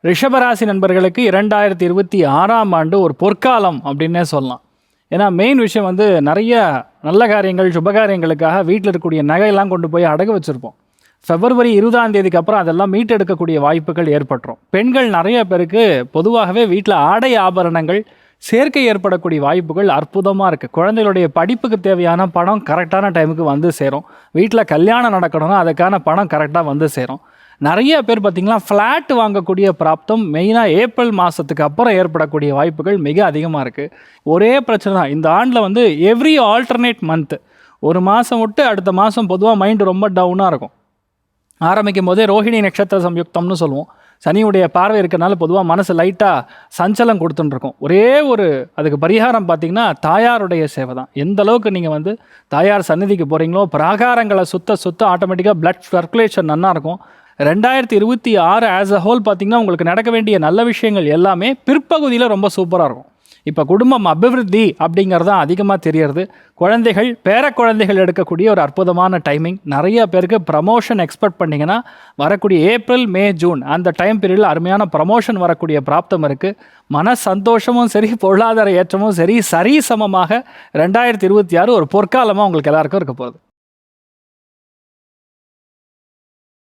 ரிஷபராசி நண்பர்களுக்கு 2026ஆம் ஆண்டு ஒரு பொற்காலம் அப்படின்னே சொல்லலாம். ஏன்னா மெயின் விஷயம் வந்து நிறைய நல்ல காரியங்கள் சுபகாரியங்களுக்காக வீட்டில் இருக்கக்கூடிய நகையெல்லாம் கொண்டு போய் அடகு வச்சுருப்போம். February 20ஆம் தேதிக்கு அப்புறம் அதெல்லாம் மீட்டெடுக்கக்கூடிய வாய்ப்புகள் ஏற்பட்டுரும். பெண்கள் நிறைய பேருக்கு பொதுவாகவே வீட்டில் ஆடை ஆபரணங்கள் சேர்க்கை ஏற்படக்கூடிய வாய்ப்புகள் அற்புதமாக இருக்குது. குழந்தைகளுடைய படிப்புக்கு தேவையான பணம் கரெக்டான டைமுக்கு வந்து சேரும். வீட்டில் கல்யாணம் நடக்கணும்னா அதுக்கான பணம் கரெக்டாக வந்து சேரும். நிறைய பேர் பார்த்திங்கன்னா ஃப்ளாட் வாங்கக்கூடிய பிராப்தம் மெயினாக ஏப்ரல் மாதத்துக்கு அப்புறம் ஏற்படக்கூடிய வாய்ப்புகள் மிக அதிகமாக இருக்குது. ஒரே பிரச்சனை தான், இந்த ஆண்டில் வந்து எவ்ரி ஆல்டர்னேட் மந்த்து ஒரு மாதம் விட்டு அடுத்த மாதம் பொதுவாக மைண்டு ரொம்ப டவுனாக இருக்கும். ஆரம்பிக்கும் போதே ரோஹிணி நட்சத்திர சம்யுக்தம்னு சொல்லுவோம். சனியுடைய பார்வை இருக்கிறனால பொதுவாக மனசு லைட்டாக சஞ்சலம் கொடுத்துட்டுருக்கும். ஒரே ஒரு அதுக்கு பரிகாரம் பார்த்திங்கன்னா தாயாருடைய சேவை தான். எந்த அளவுக்கு நீங்கள் வந்து தாயார் சந்நிதிக்கு போகிறீங்களோ பிராகாரங்களை சுத்த ஆட்டோமேட்டிக்காக பிளட் சர்க்குலேஷன் நல்லா இருக்கும். 2026 ஆஸ் அ ஹோல் பார்த்திங்கன்னா உங்களுக்கு நடக்க வேண்டிய நல்ல விஷயங்கள் எல்லாமே பிற்பகுதியில் ரொம்ப சூப்பராக இருக்கும். இப்போ குடும்பம் அபிவிருத்தி அப்படிங்கிறது தான் அதிகமாக தெரியறது. குழந்தைகள் பேரக்குழந்தைகள் எடுக்கக்கூடிய ஒரு அற்புதமான டைமிங். நிறைய பேருக்கு ப்ரமோஷன் எக்ஸ்பெக்ட் பண்ணிங்கன்னா வரக்கூடிய ஏப்ரல் மே ஜூன் அந்த டைம் பீரியடில் அருமையான ப்ரமோஷன் வரக்கூடிய பிராப்தம் இருக்குது. மன சந்தோஷமும் சரி பொருளாதார ஏற்றமும் சரி சரிசமமாக 2026 ஒரு பொற்காலமாக உங்களுக்கு எல்லாருக்கும் இருக்க போகுது.